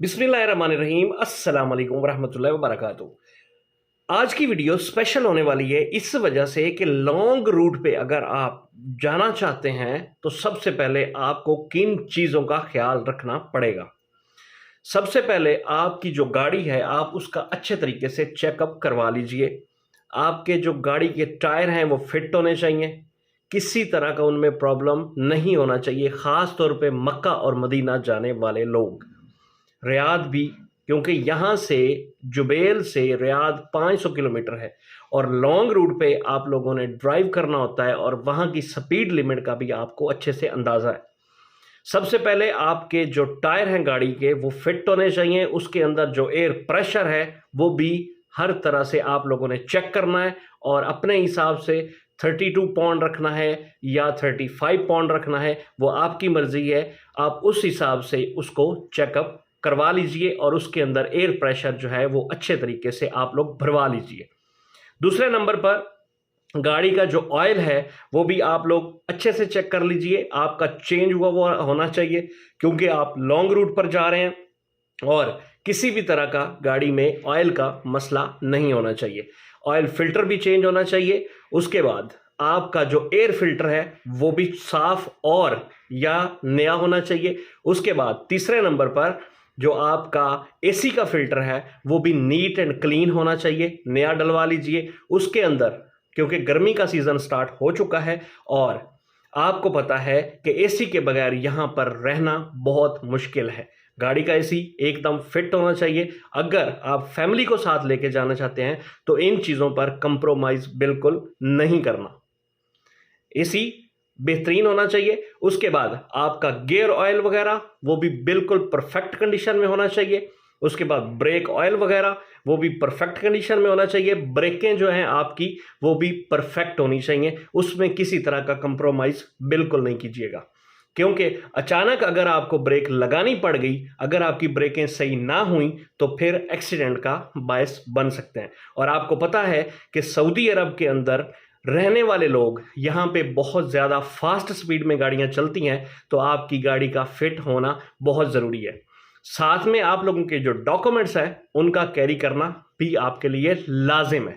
बिस्मिल्लाहिर्रहमानिर्रहीम अस्सलाम वालेकुम वरहमतुल्लाहि वबरकातुहू। आज की वीडियो स्पेशल होने वाली है इस वजह से कि लॉन्ग रूट पे अगर आप जाना चाहते हैं तो सबसे पहले आपको किन चीज़ों का ख्याल रखना पड़ेगा। सबसे पहले आपकी जो गाड़ी है आप उसका अच्छे तरीके से चेकअप करवा लीजिए। आपके जो गाड़ी के टायर हैं वो फिट होने चाहिए, किसी तरह का उनमें प्रॉब्लम नहीं होना चाहिए। ख़ास तौर पे मक्का और मदीना जाने वाले लोग, रियाद भी, क्योंकि यहाँ से जुबैल से रियाद 500 किलोमीटर है और लॉन्ग रूट पे आप लोगों ने ड्राइव करना होता है और वहाँ की स्पीड लिमिट का भी आपको अच्छे से अंदाज़ा है। सबसे पहले आपके जो टायर हैं गाड़ी के वो फिट होने चाहिए, उसके अंदर जो एयर प्रेशर है वो भी हर तरह से आप लोगों ने चेक करना है और अपने हिसाब से 32 पाउंड रखना है या 35 पाउंड रखना है, वो आपकी मर्जी है। आप उस हिसाब से उसको चेकअप करवा लीजिए और उसके अंदर एयर प्रेशर जो है वो अच्छे तरीके से आप लोग भरवा लीजिए। दूसरे नंबर पर गाड़ी का जो ऑयल है वो भी आप लोग अच्छे से चेक कर लीजिए। आपका चेंज हुआ वो होना चाहिए क्योंकि आप लॉन्ग रूट पर जा रहे हैं और किसी भी तरह का गाड़ी में ऑयल का मसला नहीं होना चाहिए। ऑयल फिल्टर भी चेंज होना चाहिए। उसके बाद आपका जो एयर फिल्टर है वो भी साफ और या नया होना चाहिए। उसके बाद तीसरे नंबर पर जो आपका एसी का फिल्टर है वो भी नीट एंड क्लीन होना चाहिए, नया डलवा लीजिए। उसके अंदर क्योंकि गर्मी का सीज़न स्टार्ट हो चुका है और आपको पता है कि एसी के बगैर यहाँ पर रहना बहुत मुश्किल है। गाड़ी का एसी एकदम फिट होना चाहिए। अगर आप फैमिली को साथ लेके जाना चाहते हैं तो इन चीज़ों पर कंप्रोमाइज़ बिल्कुल नहीं करना। एसी बेहतरीन होना चाहिए। उसके बाद आपका गियर ऑयल वगैरह वो भी बिल्कुल परफेक्ट कंडीशन में होना चाहिए। उसके बाद ब्रेक ऑयल वगैरह वो भी परफेक्ट कंडीशन में होना चाहिए। ब्रेकें जो हैं आपकी वो भी परफेक्ट होनी चाहिए, उसमें किसी तरह का कंप्रोमाइज़ बिल्कुल नहीं कीजिएगा क्योंकि अचानक अगर आपको ब्रेक लगानी पड़ गई, अगर आपकी ब्रेकें सही ना हुई तो फिर एक्सीडेंट का बायस बन सकते हैं। और आपको पता है कि सऊदी अरब के अंदर रहने वाले लोग यहाँ पे बहुत ज़्यादा फास्ट स्पीड में गाड़ियाँ चलती हैं, तो आपकी गाड़ी का फिट होना बहुत ज़रूरी है। साथ में आप लोगों के जो डॉक्यूमेंट्स हैं उनका कैरी करना भी आपके लिए लाजिम है।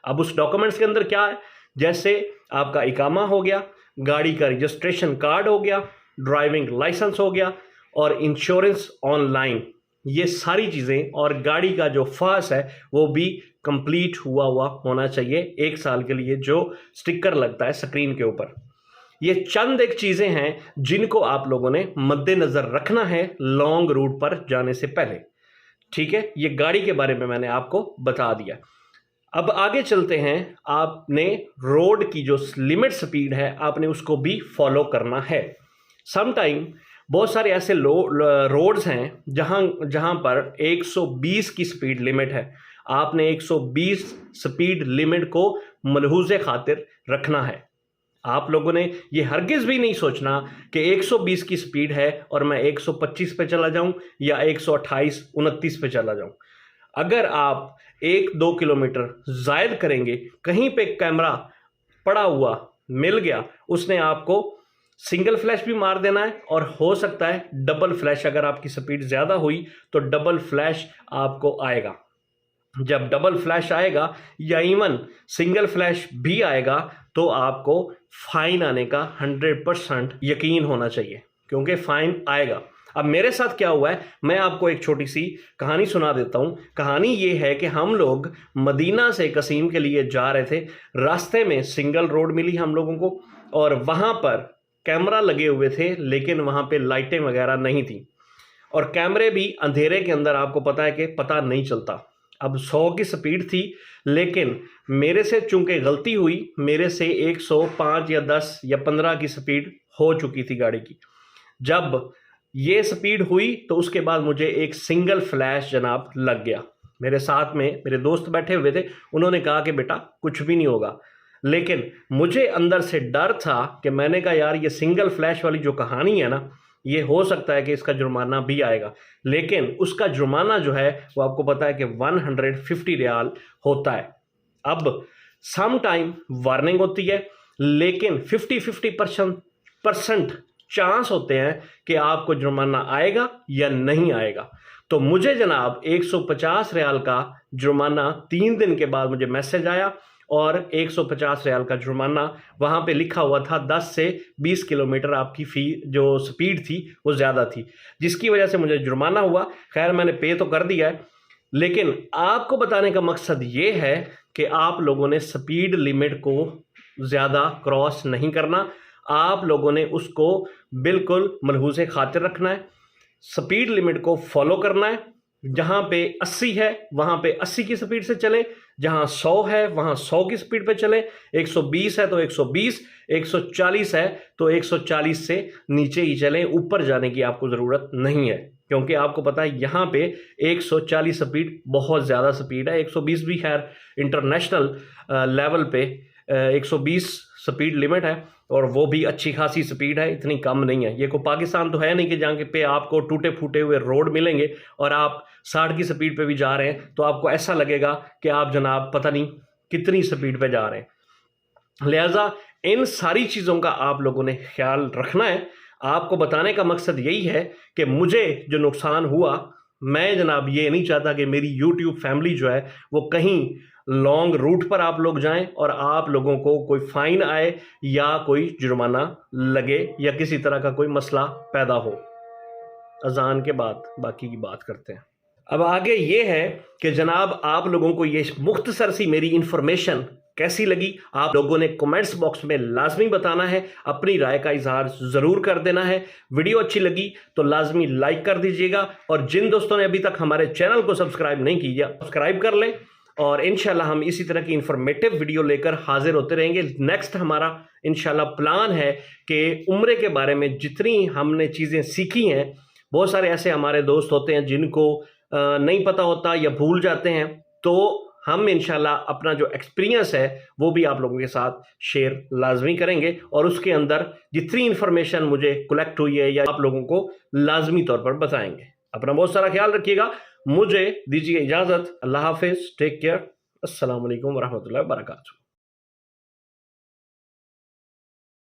अब उस डॉक्यूमेंट्स के अंदर क्या है, जैसे आपका इकामा हो गया, गाड़ी का रजिस्ट्रेशन कार्ड हो गया, ड्राइविंग लाइसेंस हो गया और इंश्योरेंस ऑनलाइन, ये सारी चीज़ें, और गाड़ी का जो फास है वो भी कंप्लीट हुआ होना चाहिए 1 साल के लिए, जो स्टिकर लगता है स्क्रीन के ऊपर। ये चंद एक चीज़ें हैं जिनको आप लोगों ने मद्देनज़र रखना है लॉन्ग रूट पर जाने से पहले। ठीक है, ये गाड़ी के बारे में मैंने आपको बता दिया। अब आगे चलते हैं। आपने रोड की जो लिमिट स्पीड है आपने उसको भी फॉलो करना है। समटाइम बहुत सारे ऐसे रोड्स हैं जहां पर 120 की स्पीड लिमिट है। आपने 120 स्पीड लिमिट को मलहूज़े खातिर रखना है। आप लोगों ने ये हरगिज़ भी नहीं सोचना कि 120 की स्पीड है और मैं 125 पे चला जाऊं या 128-29 पे चला जाऊं। अगर आप 1-2 किलोमीटर ज़ायद करेंगे, कहीं पे कैमरा पड़ा हुआ मिल गया, उसने आपको सिंगल फ्लैश भी मार देना है और हो सकता है डबल फ्लैश, अगर आपकी स्पीड ज़्यादा हुई तो डबल फ्लैश आपको आएगा। जब डबल फ्लैश आएगा या इवन सिंगल फ्लैश भी आएगा तो आपको फाइन आने का 100% यकीन होना चाहिए क्योंकि फाइन आएगा। अब मेरे साथ क्या हुआ है, मैं आपको एक छोटी सी कहानी सुना देता हूँ। कहानी ये है कि हम लोग मदीना से कसीम के लिए जा रहे थे, रास्ते में सिंगल रोड मिली हम लोगों को और वहाँ पर कैमरा लगे हुए थे लेकिन वहाँ पे लाइटें वगैरह नहीं थी और कैमरे भी अंधेरे के अंदर आपको पता है कि पता नहीं चलता। अब 100 की स्पीड थी लेकिन मेरे से चूंकि गलती हुई, मेरे से 105 या 10 या 15 की स्पीड हो चुकी थी गाड़ी की। जब ये स्पीड हुई तो उसके बाद मुझे एक सिंगल फ्लैश जनाब लग गया। मेरे साथ में मेरे दोस्त बैठे हुए थे, उन्होंने कहा कि बेटा कुछ भी नहीं होगा, लेकिन मुझे अंदर से डर था कि मैंने कहा यार ये सिंगल फ्लैश वाली जो कहानी है ना, ये हो सकता है कि इसका जुर्माना भी आएगा। लेकिन उसका जुर्माना जो है वो आपको पता है कि 150 रियाल होता है। अब सम टाइम वार्निंग होती है लेकिन 50% चांस होते हैं कि आपको जुर्माना आएगा या नहीं आएगा। तो मुझे जनाब 150 रियाल का जुर्माना 3 दिन के बाद मुझे मैसेज आया और 150 रियाल का जुर्माना वहाँ पे लिखा हुआ था 10 से 20 किलोमीटर आपकी फ़ी जो स्पीड थी वो ज़्यादा थी, जिसकी वजह से मुझे जुर्माना हुआ। खैर मैंने पे तो कर दिया है, लेकिन आपको बताने का मकसद ये है कि आप लोगों ने स्पीड लिमिट को ज़्यादा क्रॉस नहीं करना, आप लोगों ने उसको बिल्कुल मलहूज़े खातिर रखना है, स्पीड लिमिट को फॉलो करना है। जहाँ पे 80 है वहाँ पे 80 की स्पीड से चलें, जहाँ 100 है वहाँ 100 की स्पीड पे चलें, 120 है तो 120, 140 है तो 140 से नीचे ही चलें, ऊपर जाने की आपको ज़रूरत नहीं है, क्योंकि आपको पता है यहाँ पे 140 स्पीड बहुत ज़्यादा स्पीड है। 120 भी खैर इंटरनेशनल लेवल पे 120 स्पीड लिमिट है और वो भी अच्छी खासी स्पीड है, इतनी कम नहीं है। ये को पाकिस्तान तो है नहीं कि जहाँ पे आपको टूटे फूटे हुए रोड मिलेंगे और आप 60 की स्पीड पे भी जा रहे हैं तो आपको ऐसा लगेगा कि आप जनाब पता नहीं कितनी स्पीड पे जा रहे हैं। लिहाजा इन सारी चीज़ों का आप लोगों ने ख्याल रखना है। आपको बताने का मकसद यही है कि मुझे जो नुकसान हुआ, मैं जनाब ये नहीं चाहता कि मेरी यूट्यूब फैमिली जो है वो कहीं लॉन्ग रूट पर आप लोग जाएं और आप लोगों को कोई फाइन आए या कोई जुर्माना लगे या किसी तरह का कोई मसला पैदा हो। अजान के बाद बाकी की बात करते हैं। अब आगे ये है कि जनाब आप लोगों को ये मुख्तसर सी मेरी इंफॉर्मेशन कैसी लगी, आप लोगों ने कमेंट्स बॉक्स में लाजमी बताना है, अपनी राय का इजहार ज़रूर कर देना है। वीडियो अच्छी लगी तो लाजमी लाइक कर दीजिएगा और जिन दोस्तों ने अभी तक हमारे चैनल को सब्सक्राइब नहीं किया सब्सक्राइब कर लें और इंशाल्लाह हम इसी तरह की इंफॉर्मेटिव वीडियो लेकर हाजिर होते रहेंगे। नेक्स्ट हमारा इंशाल्लाह प्लान है कि उम्रे के बारे में जितनी हमने चीज़ें सीखी हैं, बहुत सारे ऐसे हमारे दोस्त होते हैं जिनको नहीं पता होता या भूल जाते हैं, तो हम इंशाल्लाह अपना जो एक्सपीरियंस है वो भी आप लोगों के साथ शेयर लाजमी करेंगे और उसके अंदर जितनी इंफॉर्मेशन मुझे कलेक्ट हुई है या आप लोगों को लाजमी तौर पर बताएंगे। अपना बहुत सारा ख्याल रखिएगा, मुझे दीजिए इजाज़त। अल्लाह हाफिज़, टेक केयर, अस्सलाम वालेकुम वरहमतुल्लाहि वबरकातुहू।